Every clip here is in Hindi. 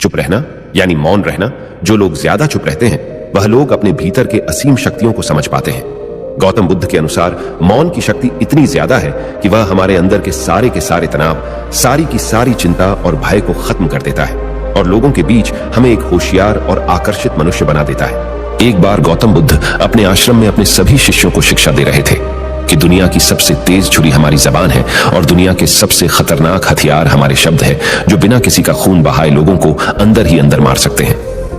चुप रहना यानी मौन रहना। जो लोग ज्यादा चुप रहते हैं वह लोग अपने भीतर के असीम शक्तियों को समझ पाते हैं। गौतम बुद्ध के अनुसार मौन की शक्ति इतनी ज्यादा है कि वह हमारे अंदर के सारे तनाव, सारी की सारी चिंता और भय को खत्म कर देता है और लोगों के बीच हमें एक होशियार और आकर्षित मनुष्य बना देता है। एक बार गौतम बुद्ध अपने आश्रम में अपने सभी शिष्यों को शिक्षा दे रहे थे कि दुनिया की सबसे तेज छुरी हमारी जबान है और दुनिया के सबसे खतरनाक हथियार हमारे शब्द है, जो बिना किसी का खून बहाए लोगों को अंदर ही अंदर मार सकते हैं।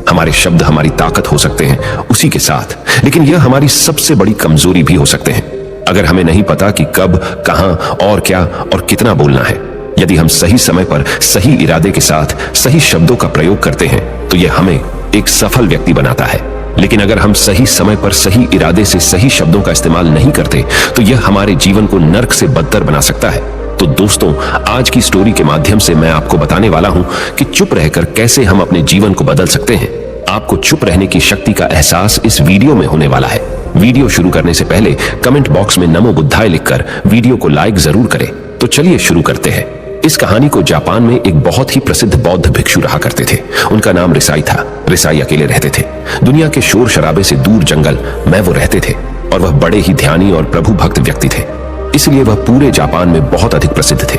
हमारे शब्द हमारी ताकत हो सकते हैं उसी के साथ, लेकिन यह हमारी सबसे बड़ी कमजोरी भी हो सकते हैं अगर हमें नहीं पता कि कब, कहां और क्या और कितना बोलना है। यदि हम सही समय पर सही इरादे के साथ सही शब्दों का प्रयोग करते हैं तो यह हमें एक सफल व्यक्ति बनाता है, लेकिन अगर हम सही समय पर सही इरादे से सही शब्दों का इस्तेमाल नहीं करते तो यह हमारे जीवन को नर्क से बदतर बना सकता है। तो दोस्तों, आज की स्टोरी के माध्यम से मैं आपको बताने वाला हूं कि चुप रहकर कैसे हम अपने जीवन को बदल सकते हैं। आपको चुप रहने की शक्ति का एहसास इस वीडियो में होने वाला है। वीडियो शुरू करने से पहले कमेंट बॉक्स में नमो बुद्धाय लिखकर वीडियो को लाइक जरूर करें। तो चलिए शुरू करते हैं। इस कहानी को जापान में एक बहुत ही प्रसिद्ध बौद्ध भिक्षु रहा करते थे। उनका नाम रिसाई था। रिसाई अकेले रहते थे। दुनिया के शोर शराबे से दूर जंगल में वो रहते थे और वह बड़े ही ध्यानी और प्रभु भक्त व्यक्ति थे, इसलिए वह पूरे जापान में बहुत अधिक प्रसिद्ध थे।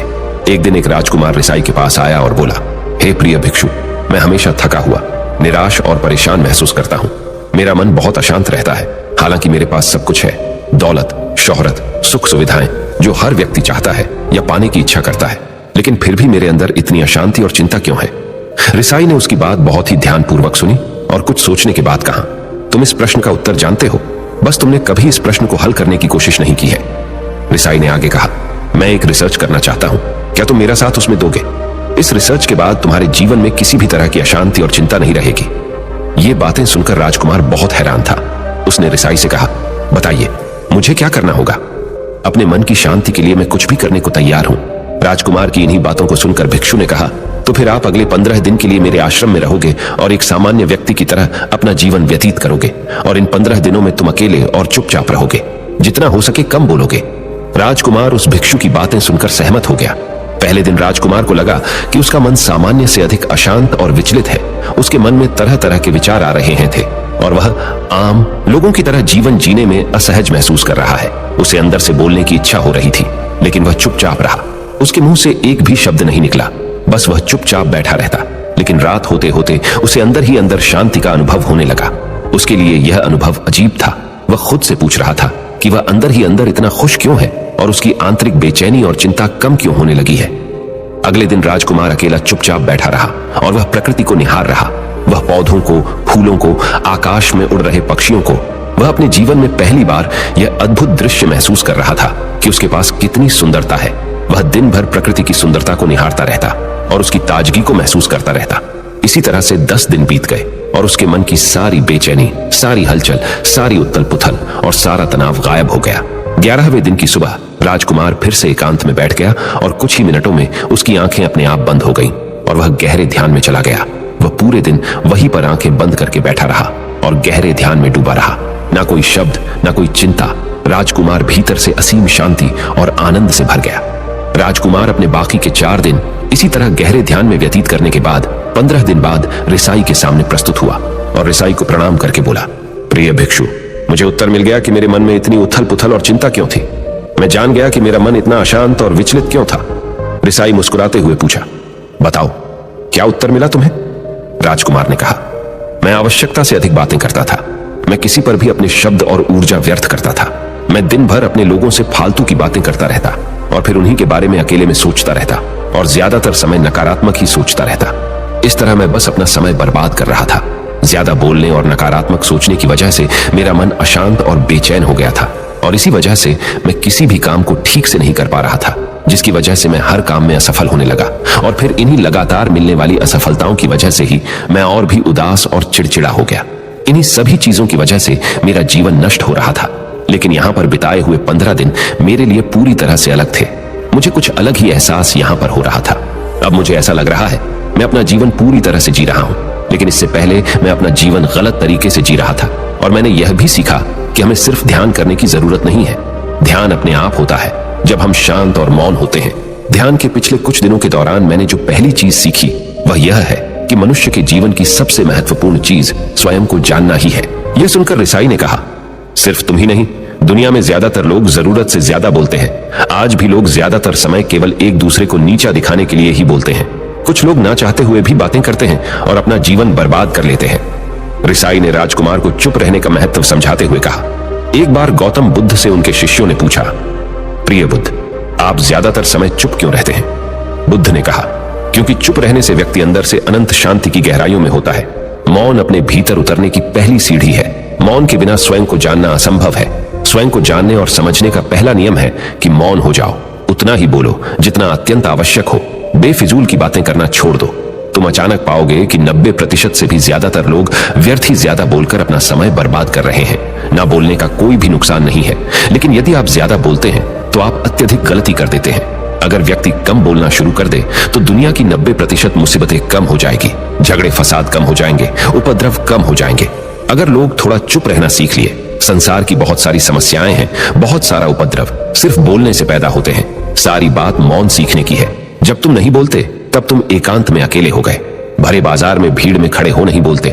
एक दिन एक राजकुमार रिसाई के पास आया और बोला, हे प्रिय भिक्षु, मैं हमेशा थका हुआ, निराश और परेशान महसूस करता हूँ। मेरा मन बहुत अशांत रहता है। हालांकि मेरे पास सब कुछ है, दौलत, शोहरत, सुख सुविधाएं जो हर व्यक्ति चाहता है या पाने की इच्छा करता है, लेकिन फिर भी मेरे अंदर इतनी अशांति और चिंता क्यों है? रिसाई ने उसकी बात बहुत ही ध्यानपूर्वक सुनी और कुछ सोचने के बाद कहा, तुम इस प्रश्न का उत्तर जानते हो, बस तुमने कभी इस प्रश्न को हल करने की कोशिश नहीं की है। रिसाई ने आगे कहा, मैं एक रिसर्च करना चाहता हूं, क्या तुम मेरा साथ उसमें दोगे? इस रिसर्च के बाद तुम्हारे जीवन में किसी भी तरह की अशांति और चिंता नहीं रहेगी। ये बातें सुनकर राजकुमार बहुत हैरान था। उसने रिसाई से कहा, बताइए मुझे क्या करना होगा? अपने मन की शांति के लिए मैं कुछ भी करने को तैयार हूं। राजकुमार की इन्हीं बातों को सुनकर भिक्षु ने कहा, तो फिर आप अगले 15 दिन के लिए मेरे आश्रम में रहोगे और एक सामान्य व्यक्ति की तरह अपना जीवन व्यतीत करोगे और इन 15 दिनों में तुम अकेले और चुपचाप रहोगे, जितना हो सके कम बोलोगे। राजकुमार उस भिक्षु की बातें सुनकर सहमत हो गया। पहले दिन राजकुमार को लगा कि उसका मन सामान्य से अधिक अशांत और विचलित है। उसके मन में तरह तरह के विचार आ रहे हैं थे और वह आम लोगों की तरह जीवन जीने में असहज महसूस कर रहा है। उसे अंदर से बोलने की इच्छा हो रही थी, लेकिन वह चुपचाप रहा। उसके मुंह से एक भी शब्द नहीं निकला, बस वह चुपचाप बैठा रहता। लेकिन रात होते होते उसे अंदर ही अंदर शांति का अनुभव होने लगा। उसके लिए यह अनुभव अजीब था। वह खुद से पूछ रहा था कि वह अंदर ही अंदर इतना खुश क्यों है और उसकी आंतरिक बेचैनी और चिंता कम क्यों होने लगी है। अगले दिन राजकुमार अकेला चुपचाप बैठा रहा और वह प्रकृति को निहार रहा। वह पौधों को, फूलों को, आकाश में उड़ रहे पक्षियों को। वह अपने जीवन में पहली बार यह अद्भुत दृश्य महसूस कर रहा था कि उसके पास कितनी सुंदरता है। वह दिन भर प्रकृति की सुंदरता को निहारता रहता और उसकी ताजगी को महसूस करता रहता। इसी तरह से 10 दिन बीत गए और उसके मन की सारी बेचैनी, सारी हलचल, सारी उथल पुथल और सारा तनाव गायब हो गया। 11वें दिन की सुबह राजकुमार फिर से एकांत में बैठ गया और कुछ ही मिनटों में उसकी आंखें अपने आप बंद हो गईं और वह गहरे ध्यान में चला गया। वह पूरे दिन वहीं पर आंखें बंद करके बैठा रहा और गहरे ध्यान में डूबा रहा। ना कोई शब्द, ना कोई चिंता। राजकुमार भीतर से असीम शांति और आनंद से भर गया। राजकुमार अपने बाकी के 4 दिन इसी तरह गहरे ध्यान में व्यतीत करने के बाद 15 दिन बाद रिसाई के सामने प्रस्तुत हुआ और रिसाई को प्रणाम करके बोला, प्रिय भिक्षु, मुझे उत्तर मिल गया कि मेरे मन में इतनी उथल पुथल और चिंता क्यों थी। मैं जान गया कि मेरा मन इतना अशांत और विचलित क्यों था। रिसाई मुस्कुराते हुए पूछा, बताओ क्या उत्तर मिला तुम्हें? राजकुमार ने कहा, मैं आवश्यकता से अधिक बातें करता था। मैं किसी पर भी अपने शब्द और ऊर्जा व्यर्थ करता था। मैं दिन भर अपने लोगों से फालतू की बातें करता रहता और फिर उन्हीं के बारे में अकेले में सोचता रहता और ज्यादातर समय नकारात्मक ही सोचता रहता। इस तरह मैं बस अपना समय बर्बाद कर रहा था। ज्यादा बोलने और नकारात्मक सोचने की वजह से मेरा मन अशांत और बेचैन हो गया था और इसी वजह से मैं किसी भी काम को ठीक से नहीं कर पा रहा था, जिसकी वजह से मैं हर काम में असफल होने लगा और फिर इन्हीं लगातार मिलने वाली असफलताओं की वजह से ही मैं और भी उदास और चिड़चिड़ा हो गया। इन्हीं सभी चीजों की वजह से मेरा जीवन नष्ट हो रहा था। लेकिन यहाँ पर बिताए हुए 15 दिन मेरे लिए पूरी तरह से अलग थे। मुझे कुछ अलग ही एहसास यहाँ पर हो रहा था। अब मुझे ऐसा लग रहा है मैं अपना जीवन पूरी तरह से जी रहा हूँ, लेकिन इससे पहले मैं अपना जीवन गलत तरीके से जी रहा था। और मैंने यह भी सीखा कि हमें सिर्फ ध्यान करने की जरूरत नहीं है। ध्यान अपने आप होता है जब हम शांत और मौन होते हैं। ध्यान के पिछले कुछ दिनों के दौरान मैंने जो पहली चीज सीखी वह यह है कि मनुष्य के जीवन की सबसे महत्वपूर्ण चीज स्वयं को जानना ही है। यह सुनकर रिसाई ने कहा, सिर्फ तुम ही नहीं, दुनिया में ज्यादातर लोग जरूरत से ज्यादा बोलते हैं। आज भी लोग ज्यादातर समय केवल एक दूसरे को नीचा दिखाने के लिए ही बोलते हैं। कुछ लोग ना चाहते हुए भी बातें करते हैं और अपना जीवन बर्बाद कर लेते हैं। रिसाई ने राजकुमार को चुप रहने का महत्व समझाते हुए कहा। एक बार गौतम बुद्ध से उनके शिष्यों ने पूछा, प्रिय बुद्ध, आप ज्यादातर समय चुप क्यों रहते हैं? बुद्ध ने कहा, क्योंकि चुप रहने से व्यक्ति अंदर से अनंत शांति की गहराइयों में होता है। मौन अपने भीतर उतरने की पहली सीढ़ी है। मौन के बिना स्वयं को जानना असंभव है। स्वयं को जानने और समझने का पहला नियम है कि मौन हो जाओ। उतना ही बोलो जितना अत्यंत आवश्यक हो। बेफिजूल की बातें करना छोड़ दो। तुम अचानक पाओगे कि 90% से भी ज्यादातर लोग व्यर्थ ही ज्यादा बोलकर अपना समय बर्बाद कर रहे हैं। ना बोलने का कोई भी नुकसान नहीं है, लेकिन यदि आप ज्यादा बोलते हैं तो आप अत्यधिक गलती कर देते हैं। अगर व्यक्ति कम बोलना शुरू कर दे तो दुनिया की 90% मुसीबतें कम हो जाएगी, झगड़े फसाद कम हो जाएंगे, उपद्रव कम हो जाएंगे। अगर लोग थोड़ा चुप रहना सीख लिए, संसार की बहुत सारी समस्याएं हैं, बहुत सारा उपद्रव सिर्फ बोलने से पैदा होते हैं। सारी बात मौन सीखने की है। जब तुम नहीं बोलते तब तुम एकांत में अकेले हो गए। भरे बाजार में भीड़ में खड़े हो नहीं बोलते।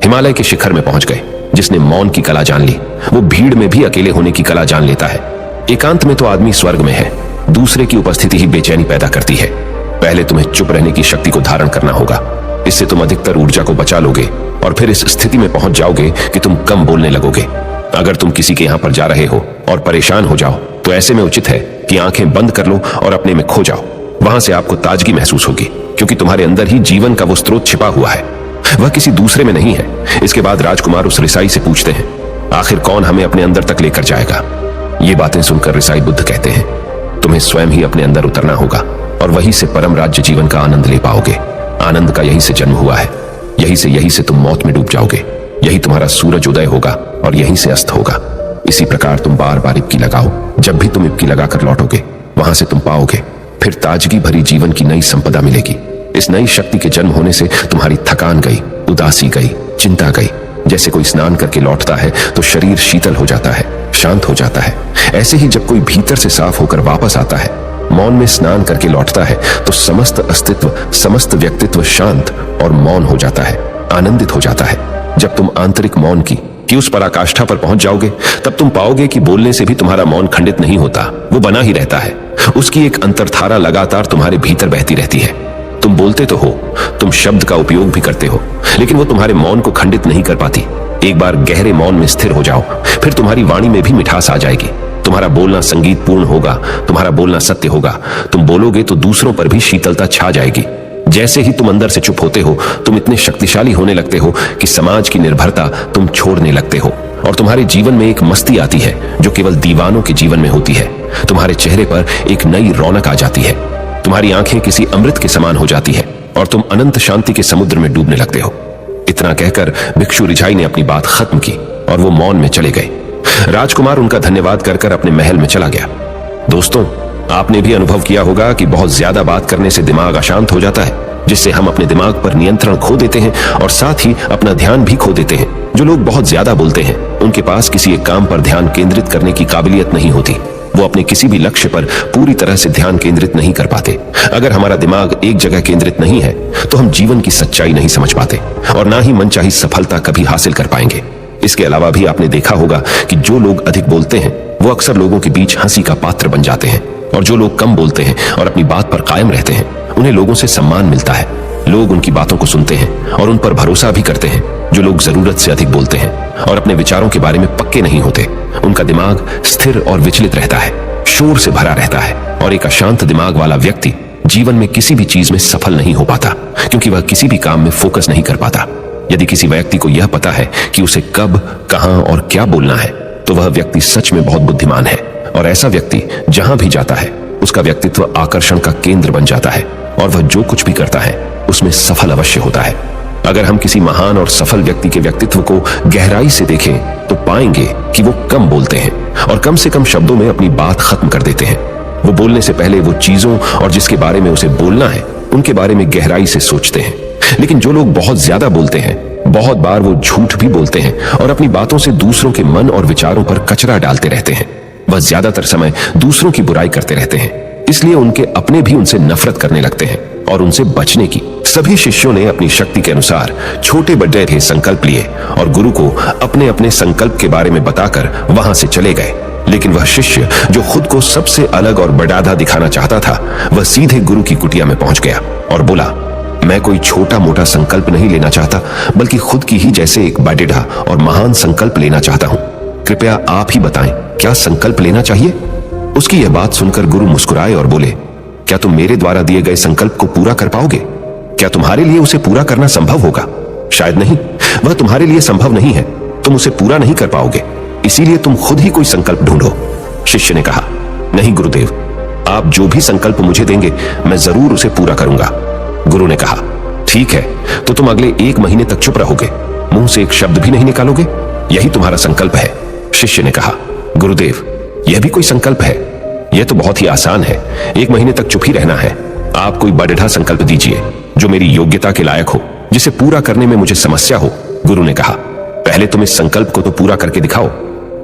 हिमालय के शिखर में पहुंच गए। जिसने मौन की कला जान ली वो भीड़ में भी अकेले होने की कला जान लेता है। एकांत में तो आदमी स्वर्ग में है। दूसरे की उपस्थिति ही बेचैनी पैदा करती है। पहले तुम्हें चुप रहने की शक्ति को धारण करना होगा। इससे तुम अधिकतर ऊर्जा को बचा लोगे और फिर इस स्थिति में पहुंच जाओगे कि तुम कम बोलने लगोगे। अगर तुम किसी के यहां पर जा रहे हो और परेशान हो जाओ तो ऐसे में उचित है कि आंखें बंद कर लो और अपने में खो जाओ। वहां से आपको ताजगी महसूस होगी, क्योंकि तुम्हारे अंदर ही जीवन का वो स्रोत छिपा हुआ है। वह किसी दूसरे में नहीं है। इसके बाद राजकुमार उस रिसाई से पूछते हैं, आखिर कौन हमें अपने अंदर तक लेकर जाएगा? ये बातें सुनकर रिसाई बुद्ध कहते हैं, तुम्हें स्वयं ही अपने अंदर उतरना होगा और वहीं से परम राज्य जीवन का आनंद ले पाओगे। आनंद का यहीं से जन्म हुआ है। यहीं से तुम मौत में डूब जाओगे। यही तुम्हारा सूरज उदय होगा और यहीं से अस्त होगा। इसी प्रकार तुम बार बार इब्की लगाओ। जब भी तुम इब्की लगाकर लौटोगे वहां से तुम पाओगे फिर ताजगी भरी जीवन की नई संपदा मिलेगी। इस नई शक्ति के जन्म होने से तुम्हारी थकान गई, उदासी गई, चिंता गई। जैसे कोई स्नान करके लौटता है तो शरीर शीतल हो जाता है, शांत हो जाता है। ऐसे ही जब कोई भीतर से साफ होकर वापस आता है, मौन में स्नान करके लौटता है, तो समस्त अस्तित्व, समस्त व्यक्तित्व शांत और मौन हो जाता है, आनंदित हो जाता है। जब तुम आंतरिक मौन की उस पराकाष्ठा पर पहुंच जाओगे तब तुम पाओगे कि बोलने से भी तुम्हारा मौन खंडित नहीं होता, वो बना ही रहता है। उसकी एक अंतर्धारा लगातार तुम्हारे भीतर बहती रहती है। तुम बोलते तो हो, तुम शब्द का उपयोग भी करते हो, लेकिन वो तुम्हारे मौन को खंडित नहीं कर पाती। एक बार गहरे मौन में स्थिर हो जाओ, फिर तुम्हारी वाणी में भी मिठास आ जाएगी। तुम्हारा बोलना संगीत पूर्ण होगा, तुम्हारा बोलना सत्य होगा। तुम बोलोगे तो दूसरों पर भी शीतलता छा जाएगी। जैसे ही तुम अंदर से चुप होते हो, तुम इतने शक्तिशाली होने लगते हो कि समाज की निर्भरता तुम छोड़ने लगते हो और तुम्हारे जीवन में एक मस्ती आती है जो केवल दीवानों के जीवन में होती है। तुम्हारे चेहरे पर एक नई रौनक आ जाती है। तुम्हारी आंखें किसी अमृत के समान हो जाती है और तुम अनंत शांति के समुद्र में डूबने लगते हो। इतना कहकर भिक्षु रिझाई ने अपनी बात खत्म की और वो मौन में चले गए। राजकुमार उनका धन्यवाद कर अपने महल में चला गया। दोस्तों, आपने भी अनुभव किया होगा कि बहुत ज्यादा बात करने से दिमाग अशांत हो जाता है, जिससे हम अपने दिमाग पर नियंत्रण खो देते हैं और साथ ही अपना ध्यान भी खो देते हैं। जो लोग बहुत ज्यादा बोलते हैं उनके पास किसी एक काम पर ध्यान केंद्रित करने की काबिलियत नहीं होती। वो अपने किसी भी लक्ष्य पर पूरी तरह से ध्यान केंद्रित नहीं कर पाते। अगर हमारा दिमाग एक जगह केंद्रित नहीं है तो हम जीवन की सच्चाई नहीं समझ पाते और ना ही मनचाही सफलता कभी हासिल कर पाएंगे। इसके अलावा भी आपने देखा होगा कि जो लोग अधिक बोलते हैं वो अक्सर लोगों के बीच हंसी का पात्र बन जाते हैं, और जो लोग कम बोलते हैं और अपनी बात पर कायम रहते हैं उन्हें लोगों से सम्मान मिलता है। लोग उनकी बातों को सुनते हैं और उन पर भरोसा भी करते हैं। जो लोग जरूरत से अधिक बोलते हैं और अपने विचारों के बारे में पक्के नहीं होते, उनका दिमाग स्थिर और विचलित रहता है, शोर से भरा रहता है, और एक अशांत दिमाग वाला व्यक्ति जीवन में किसी भी चीज में सफल नहीं हो पाता, क्योंकि वह किसी भी काम में फोकस नहीं कर पाता। यदि किसी व्यक्ति को यह पता है कि उसे कब, कहां और क्या बोलना है, तो वह व्यक्ति सच में बहुत बुद्धिमान है, और ऐसा व्यक्ति जहां भी जाता है उसका व्यक्तित्व आकर्षण का केंद्र बन जाता है और वह जो कुछ भी करता है उसमें सफल अवश्य होता है। अगर हम किसी महान और सफल व्यक्ति के व्यक्तित्व को गहराई से देखें तो पाएंगे कि वो कम बोलते हैं और कम से कम शब्दों में अपनी बात खत्म कर देते हैं। वो बोलने से पहले वो चीजों और जिसके बारे में उसे बोलना है उनके बारे में गहराई से सोचते हैं। लेकिन जो लोग बहुत ज्यादा बोलते हैं, बहुत बार वो झूठ भी बोलते हैं और अपनी बातों से दूसरों के मन और विचारों पर कचरा डालते रहते हैं। वह ज्यादातर समय दूसरों की बुराई करते रहते हैं, इसलिए उनके अपने भी उनसे नफरत करने लगते हैं। और उनसे बचने की। सभी शिष्यों ने अपनी शक्ति के अनुसार छोटे बड़े संकल्प लिए और गुरु को अपने अपने संकल्प के बारे में बताकर वहां से चले गए। लेकिन वह शिष्य जो खुद को सबसे अलग और बड़ादा दिखाना चाहता था, वह सीधे गुरु की कुटिया में पहुंच गया और बोला, मैं कोई छोटा मोटा संकल्प नहीं लेना चाहता, बल्कि खुद की ही जैसे एक बड़ेढ़ा और महान संकल्प लेना चाहता हूं। कृपया आप ही बताएं, क्या संकल्प लेना चाहिए? उसकी यह बात सुनकर गुरु मुस्कुराए और बोले, क्या तुम मेरे द्वारा दिए गए संकल्प को पूरा कर पाओगे? क्या तुम्हारे लिए उसे पूरा करना संभव होगा? शायद नहीं, वह तुम्हारे लिए संभव नहीं है। तुम उसे पूरा नहीं कर पाओगे, इसीलिए तुम खुद ही कोई संकल्प ढूंढो। शिष्य ने कहा, नहीं गुरुदेव, आप जो भी संकल्प मुझे देंगे मैं जरूर उसे पूरा करूंगा। गुरु ने कहा, ठीक है, तो तुम अगले 1 महीने तक चुप रहोगे, मुंह से एक शब्द भी नहीं निकालोगे, यही तुम्हारा संकल्प है। शिष्य ने कहा, गुरुदेव, यह भी कोई संकल्प है? यह तो बहुत ही आसान है, 1 महीने तक चुप ही रहना है। आप कोई बड़ेढ़ा संकल्प दीजिए जो मेरी योग्यता के लायक हो, जिसे पूरा करने में मुझे समस्या हो। गुरु ने कहा, पहले तुम इस संकल्प को तो पूरा करके दिखाओ।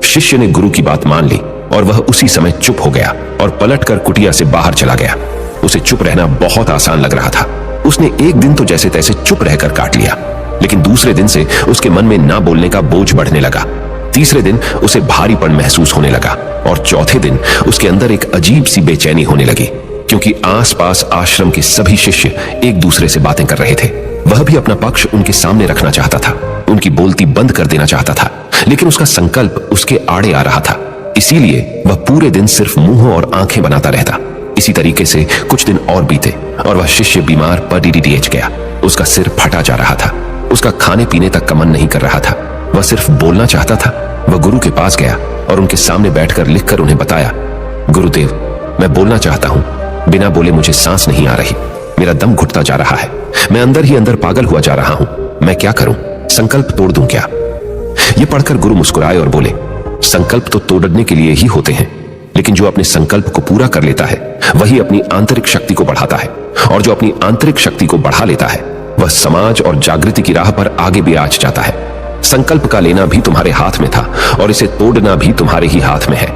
शिष्य ने गुरु की बात मान ली और वह उसी समय चुप हो गया और पलटकर कुटिया से बाहर चला गया। उसे चुप रहना बहुत आसान लग रहा था। उसने एक दिन तो जैसे तैसे चुप रहकर काट लिया, लेकिन दूसरे दिन से उसके मन में ना बोलने का बोझ बढ़ने लगा। तीसरे दिन उसे भारीपन महसूस होने लगा और चौथे दिन उसके अंदर एक अजीब सी बेचैनी होने लगी, क्योंकि आसपास आश्रम के सभी शिष्य एक दूसरे से बातें कर रहे थे। वह भी अपना पक्ष उनके सामने रखना चाहता था, उनकी बोलती बंद कर देना चाहता था, लेकिन उसका संकल्प उसके आड़े आ रहा था। इसीलिए वह पूरे दिन सिर्फ मुंह और आंखें बनाता रहता। इसी तरीके से कुछ दिन और बीते और वह शिष्य बीमार पड़ीडीएच गया। उसका सिर फटा जा रहा था, उसका खाने पीने तक का मन नहीं कर रहा था, वह सिर्फ बोलना चाहता था। वह गुरु के पास गया और उनके सामने बैठकर लिखकर उन्हें बताया, गुरुदेव, मैं बोलना चाहता हूं, बिना बोले मुझे सांस नहीं आ रही, मेरा दम घुटता जा रहा है, मैं अंदर ही अंदर पागल हुआ जा रहा हूं, मैं क्या करूं? संकल्प तोड़ दूं क्या? यह पढ़कर गुरु मुस्कुराए और बोले, संकल्प तो तोड़ने के लिए ही होते हैं, लेकिन जो अपने संकल्प को पूरा कर लेता है वही अपनी आंतरिक शक्ति को बढ़ाता है, और जो अपनी आंतरिक शक्ति को बढ़ा लेता है वह समाज और जागृति की राह पर आगे भी आज जाता है। संकल्प का लेना भी तुम्हारे हाथ में था और इसे तोड़ना भी तुम्हारे ही हाथ में है।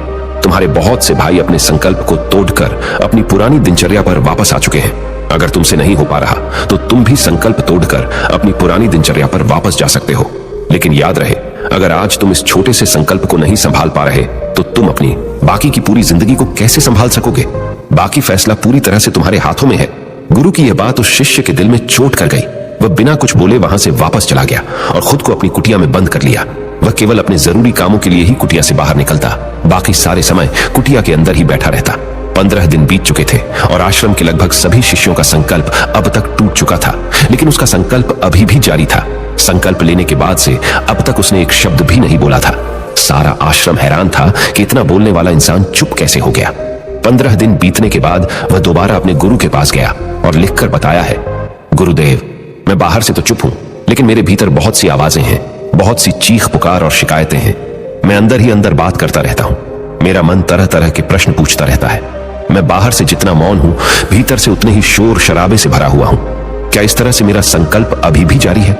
तुम्हारे बहुत से भाई अपने संकल्प को तोड़कर अपनी पुरानी दिनचर्या पर वापस आ चुके हैं। अगर तुमसे नहीं हो पा रहा तो तुम भी संकल्प तोड़कर अपनी पुरानी दिनचर्या पर वापस जा सकते हो। लेकिन याद रहे, अगर आज तुम इस छोटे से संकल्प को नहीं संभाल पा रहे तो तुम अपनी बाकी की पूरी जिंदगी को कैसे संभाल सकोगे? बाकी फैसला पूरी तरह से तुम्हारे हाथों में है। गुरु की यह बात उस शिष्य के दिल में चोट कर गई। वह बिना कुछ बोले वहां से वापस चला गया और खुद को अपनी कुटिया में बंद कर लिया। वह केवल अपने जरूरी कामों के लिए ही कुटिया से बाहर निकलता, बाकी सारे समय कुटिया के अंदर ही बैठा रहता। 15 दिन बीत चुके थे और आश्रम के लगभग सभी शिष्यों का संकल्प अब तक टूट चुका था, लेकिन उसका संकल्प अभी भी जारी था। संकल्प लेने के बाद से अब तक उसने एक शब्द भी नहीं बोला था। सारा आश्रम हैरान था कि इतना बोलने वाला इंसान चुप कैसे हो गया। 15 दिन बीतने के बाद वह दोबारा अपने गुरु के पास गया और लिखकर बताया है, गुरुदेव, मैं बाहर से तो चुप हूं, लेकिन मेरे भीतर बहुत सी आवाजें हैं, बहुत सी चीख पुकार और शिकायतें हैं। मैं अंदर ही अंदर बात करता रहता हूं। मेरा मन तरह तरह के प्रश्न पूछता रहता है। मैं बाहर से जितना मौन हूं, भीतर से उतने ही शोर शराबे से भरा हुआ हूं। क्या इस तरह से मेरा संकल्प अभी भी जारी है?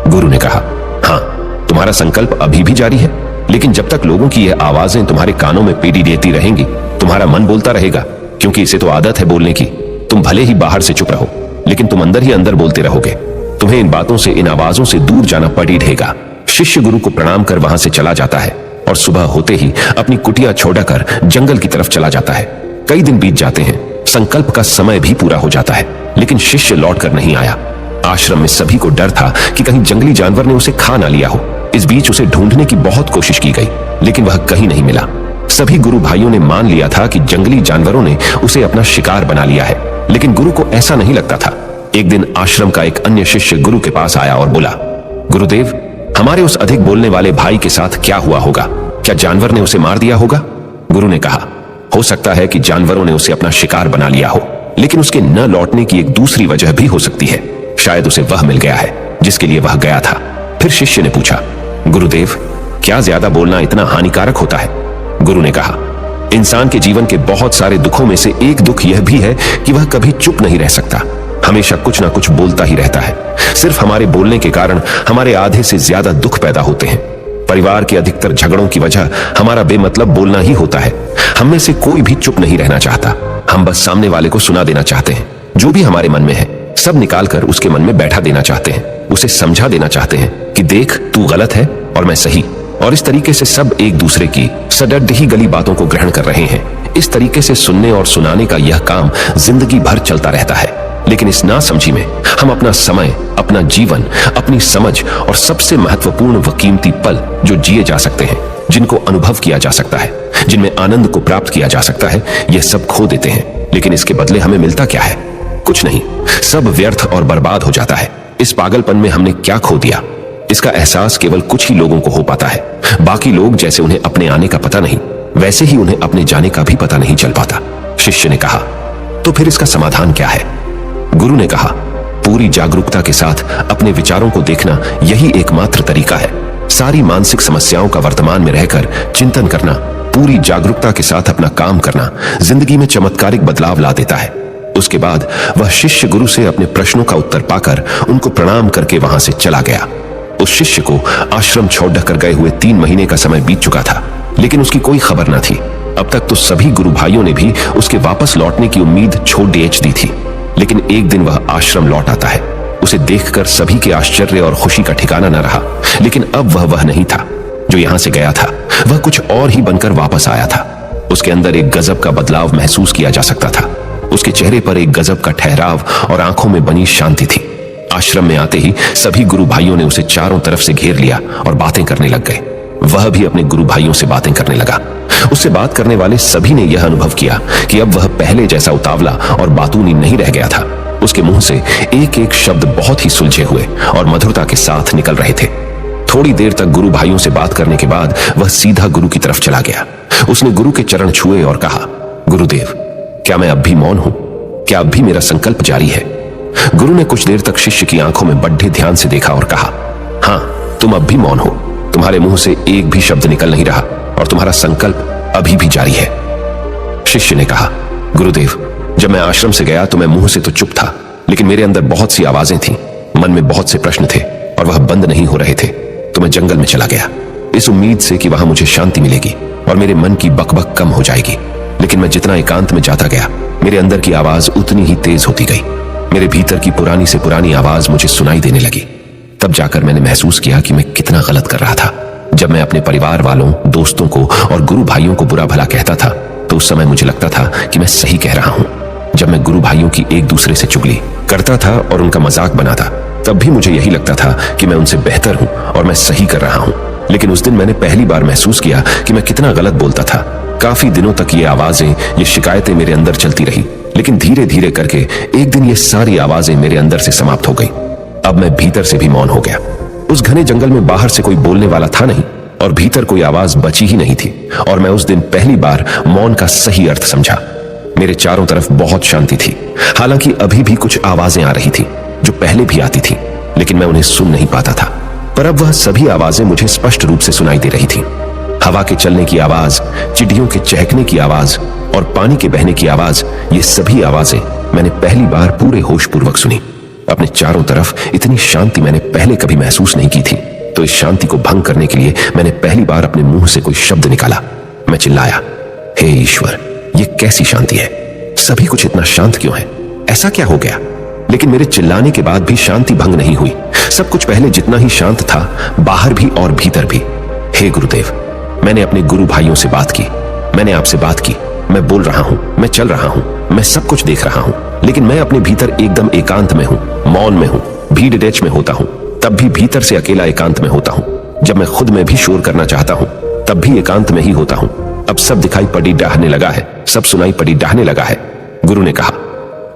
गुरु ने कहा, हाँ, तुम्हारा संकल्प अभी भी जारी है, लेकिन जब तक लोगों की ये आवाजें तुम्हारे कानों में पीड़ी देती रहेंगी, तुम्हारा मन बोलता रहेगा, क्योंकि इसे तो आदत है बोलने की। तुम भले ही बाहर से चुप रहो, लेकिन तुम अंदर ही अंदर बोलते रहोगे। तुम्हें इन बातों से, इन आवाजों से दूर जाना पड़ ही रहेगा। शिष्य गुरु को प्रणाम कर वहां से चला जाता है और सुबह होते ही अपनी कुटिया छोड़कर जंगल की तरफ चला जाता है। कई दिन बीत जाते हैं, संकल्प का समय भी पूरा हो जाता है, लेकिन शिष्य लौटकर नहीं आया। आश्रम में सभी को डर था कि कहीं जंगली जानवर ने उसे खा ना लिया हो। इस बीच उसे ढूंढने की बहुत कोशिश की गई, लेकिन वह कहीं नहीं मिला। सभी गुरु भाइयों ने मान लिया था कि जंगली जानवरों ने उसे अपना शिकार बना लिया है, लेकिन गुरु को ऐसा नहीं लगता था। एक दिन आश्रम का एक अन्य शिष्य गुरु के पास आया और बोला, गुरुदेव, हमारे उस अधिक बोलने वाले भाई के साथ क्या हुआ होगा? क्या जानवर ने उसे मार दिया होगा? गुरु ने कहा, हो सकता है कि जानवरों ने उसे अपना शिकार बना लिया हो, लेकिन उसके न लौटने की एक दूसरी वजह भी हो सकती है। शायद उसे वह मिल गया है जिसके लिए वह गया था। फिर शिष्य ने पूछा, गुरुदेव, क्या ज्यादा बोलना इतना हानिकारक होता है? गुरु ने कहा, इंसान के जीवन के बहुत सारे दुखों में से एक दुख यह भी है कि वह कभी चुप नहीं रह सकता, हमेशा कुछ ना कुछ बोलता ही रहता है। सिर्फ हमारे बोलने के कारण हमारे आधे से ज्यादा दुख पैदा होते हैं। परिवार के अधिकतर झगड़ों की वजह हमारा बेमतलब बोलना ही होता है। हम में से कोई भी चुप नहीं रहना चाहता, हम बस सामने वाले को सुना देना चाहते हैं। जो भी हमारे मन में है सब निकालकर उसके मन में बैठा देना चाहते हैं, उसे समझा देना चाहते हैं कि देख तू गलत है और मैं सही। और इस तरीके से सब एक दूसरे की सडडही गली बातों को ग्रहण कर रहे हैं। इस तरीके से सुनने और सुनाने का यह काम जिंदगी भर चलता रहता है। लेकिन इस नासमझी में हम अपना समय, अपना जीवन, अपनी समझ और सबसे महत्वपूर्ण व कीमती पल जो जिए जा सकते हैं, जिनको अनुभव किया जा सकता है, जिनमें आनंद को प्राप्त किया जा सकता है, यह सब खो देते हैं। लेकिन इसके बदले हमें मिलता क्या है? कुछ नहीं, सब व्यर्थ और बर्बाद हो जाता है। इस पागलपन में हमने क्या खो दिया, इसका एहसास केवल कुछ ही लोगों को हो पाता है। बाकी लोग जैसे उन्हें अपने आने का पता नहीं, वैसे ही उन्हें अपने जाने का भी पता नहीं चल पाता। शिष्य ने कहा, तो फिर इसका समाधान क्या है? गुरु ने कहा, पूरी जागरूकता के साथ अपने विचारों को देखना यही एकमात्र तरीका है। सारी मानसिक समस्याओं का वर्तमान में रहकर चिंतन करना, पूरी जागरूकता के साथ अपना काम करना जिंदगी में चमत्कारिक बदलाव ला देता है। उसके बाद वह शिष्य गुरु से अपने प्रश्नों का उत्तर पाकर उनको प्रणाम करके वहां से चला गया। उस शिष्य को आश्रम छोड़ कर गए हुए 3 महीने का समय बीत चुका था, लेकिन उसकी कोई खबर न थी। अब तक तो सभी गुरु भाइयों ने भी उसके वापस लौटने की उम्मीद छोड़ दी थी। लेकिन एक दिन वह आश्रम लौट आता है। उसे देखकर सभी के आश्चर्य और खुशी का ठिकाना न रहा। लेकिन अब वह नहीं था जो यहां से गया था, वह कुछ और ही बनकर वापस आया था। उसके अंदर एक गजब का बदलाव महसूस किया जा सकता था। उसके चेहरे पर एक गजब का ठहराव और आंखों में बनी शांति थी। आश्रम में आते ही सभी गुरु भाइयों ने उसे चारों तरफ से घेर लिया और बातें करने लग गए। वह भी अपने गुरु भाइयों से बातें करने लगा। उससे बात करने वाले सभी ने यह अनुभव किया कि अब वह पहले जैसा उतावला और बातूनी नहीं रह गया था। उसके मुंह से एक एक शब्द बहुत ही सुलझे हुए और मधुरता के साथ निकल रहे थे। थोड़ी देर तक गुरु भाइयों से बात करने के बाद वह सीधा गुरु की तरफ चला गया। उसने गुरु के चरण छुए और कहा, गुरुदेव, क्या मैं अब भी मौन हूं? क्या अब भी मेरा संकल्प जारी है? गुरु ने कुछ देर तक शिष्य की आंखों में बड़े ध्यान से देखा और कहा, हाँ, तुम अब भी मौन हो। तुम्हारे मुंह से एक भी शब्द निकल नहीं रहा और तुम्हारा संकल्प अभी भी जारी है। शिष्य ने कहा, गुरुदेव, जब मैं आश्रम से गया तो मैं मुंह से तो चुप था, लेकिन मेरे अंदर बहुत सी आवाजें थीं, मन में बहुत से प्रश्न थे और वह बंद नहीं हो रहे थे। तो मैं जंगल में चला गया, इस उम्मीद से कि वहां मुझे शांति मिलेगी और मेरे मन की बकबक कम हो जाएगी। लेकिन मैं जितना एकांत में जाता गया, मेरे अंदर की आवाज उतनी ही तेज होती गई। मेरे भीतर की पुरानी से पुरानी आवाज मुझे सुनाई देने लगी। तब जाकर मैंने महसूस किया कि मैं कितना गलत कर रहा था। जब मैं अपने परिवार वालों, दोस्तों को और गुरु भाइयों को बुरा भला कहता था तो उस समय मुझे लगता था कि मैं सही कह रहा हूं। जब मैं गुरु भाइयों की एक दूसरे से चुगली करता था और उनका मजाक बनाता, तब भी मुझे यही लगता था कि मैं उनसे बेहतर हूं और मैं सही कर रहा हूं। लेकिन उस दिन मैंने पहली बार महसूस किया कि मैं कितना गलत बोलता था। काफी दिनों तक ये आवाजें, ये शिकायतें मेरे अंदर चलती रही, लेकिन धीरे धीरे करके एक दिन ये सारी आवाजें मेरे अंदर से समाप्त हो गई। अब मैं भीतर से भी मौन हो गया। उस घने जंगल में बाहर से कोई बोलने वाला था नहीं और भीतर कोई आवाज बची ही नहीं थी। और मैं उस दिन पहली बार मौन का सही अर्थ समझा। मेरे चारों तरफ बहुत शांति थी। हालांकि अभी भी कुछ आवाजें आ रही थी जो पहले भी आती थी, लेकिन मैं उन्हें सुन नहीं पाता था। पर अब वह सभी आवाजें मुझे स्पष्ट रूप से सुनाई दे रही थी। हवा के चलने की आवाज, चिड़ियों के चहकने की आवाज और पानी के बहने की आवाज, ये सभी आवाजें मैंने पहली बार पूरे होशपूर्वक सुनी। अपने चारों तरफ इतनी शांति मैंने पहले कभी महसूस नहीं की थी। तो इस शांति को भंग करने के लिए मैंने पहली बार अपने मुंह से कोई शब्द निकाला। मैं चिल्लाया, हे ईश्वर, ये कैसी शांति है? सभी कुछ इतना शांत क्यों है? ऐसा क्या हो गया? लेकिन मेरे चिल्लाने के बाद भी शांति भंग नहीं हुई। सब कुछ पहले जितना ही शांत था, बाहर भी और भीतर भी। हे गुरुदेव, मैंने अपने गुरु भाइयों से बात की, मैंने आपसे बात की, मैं बोल रहा हूं, मैं चल रहा हूं, मैं सब कुछ देख रहा हूं, लेकिन मैं अपने भीतर एकदम एकांत में हूं, मौन में हूं, भीड़ डेच में होता हूं, तब भी भीतर से अकेला एकांत में होता हूं। जब मैं खुद में भी शोर करना चाहता हूं, तब भी एकांत में ही होता हूं। अब सब दिखाई पड़ी डहाने लगा है, सब सुनाई पड़ी डहाने लगा है। गुरु ने कहा,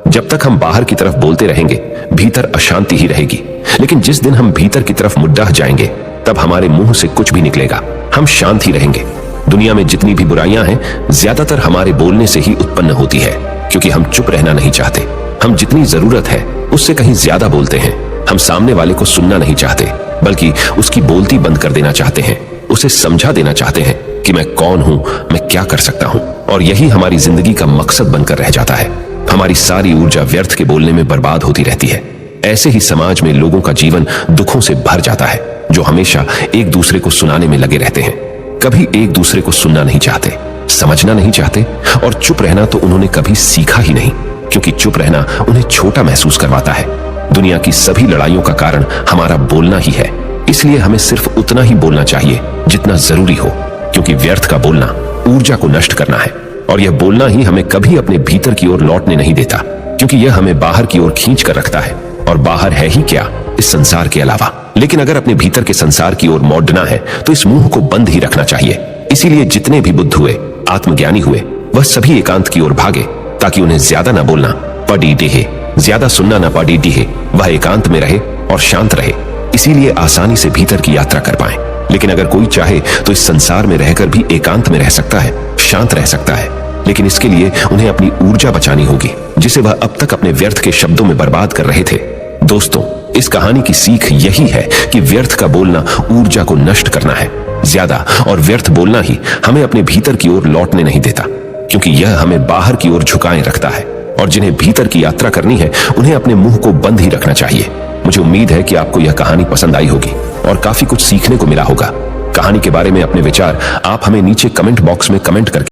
जब तक हम बाहर की तरफ बोलते रहेंगे, भीतर अशांति ही रहेगी। लेकिन जिस दिन हम भीतर की तरफ मुड्डाह जाएंगे, तब हमारे मुंह से कुछ भी निकलेगा, हम शांत ही रहेंगे। दुनिया में जितनी भी बुराइयां हैं, ज्यादातर हमारे बोलने से ही उत्पन्न होती है, क्योंकि हम चुप रहना नहीं चाहते। हम जितनी जरूरत है उससे कहीं ज्यादा बोलते हैं। हम सामने वाले को सुनना नहीं चाहते, बल्कि उसकी बोलती बंद कर देना चाहते हैं, उसे समझा देना चाहते हैं कि मैं कौन हूं, मैं क्या कर सकता हूं। और यही हमारी जिंदगी का मकसद बनकर रह जाता है। हमारी सारी ऊर्जा व्यर्थ के बोलने में बर्बाद होती रहती है। ऐसे ही समाज में लोगों का जीवन दुखों से भर जाता है, जो हमेशा एक दूसरे को सुनाने में लगे रहते हैं। कभी एक दूसरे को सुनना नहीं चाहते, समझना नहीं चाहते, और चुप रहना तो उन्होंने कभी सीखा ही नहीं। क्योंकि चुप रहना उन्हें छोटा महसूस करवाता है। दुनिया की सभी लड़ाइयों का कारण हमारा बोलना ही है, इसलिए हमें सिर्फ उतना ही बोलना चाहिए जितना जरूरी हो, क्योंकि व्यर्थ का बोलना ऊर्जा को नष्ट करना है और यह बोलना ही हमें कभी अपने भीतर की ओर लौटने नहीं देता, क्योंकि यह हमें बाहर की ओर खींच कर रखता है और बाहर है ही क्या इस संसार के अलावा। लेकिन अगर अपने भीतर के संसार की ओर मोड़ना है तो इस मुंह को बंद ही रखना चाहिए। इसीलिए जितने भी बुद्ध हुए, आत्मज्ञानी हुए, वह सभी एकांत की ओर भागे ताकि उन्हें ज्यादा ना बोलना पड़ी डेहे, ज्यादा सुनना ना पड़ी डेहे, वह एकांत में रहे और शांत रहे, इसीलिए आसानी से भीतर की यात्रा कर पाए। लेकिन अगर कोई चाहे तो इस संसार में रहकर भी एकांत में रह सकता है, शांत रह सकता है, लेकिन इसके लिए उन्हें अपनी ऊर्जा बचानी होगी, जिसे वह अब तक अपने व्यर्थ के शब्दों में बर्बाद कर रहे थे। दोस्तों, इस कहानी की सीख यही है कि व्यर्थ का बोलना ऊर्जा को नष्ट करना है। ज्यादा और व्यर्थ बोलना ही हमें अपने भीतर की ओर लौटने नहीं देता, क्योंकि यह हमें बाहर की ओर झुकाए रखता है। और जिन्हें भीतर की यात्रा करनी है उन्हें अपने मुंह को बंद ही रखना चाहिए। मुझे उम्मीद है कि आपको यह कहानी पसंद आई होगी और काफी कुछ सीखने को मिला होगा। कहानी के बारे में अपने विचार आप हमें नीचे कमेंट बॉक्स में कमेंट करके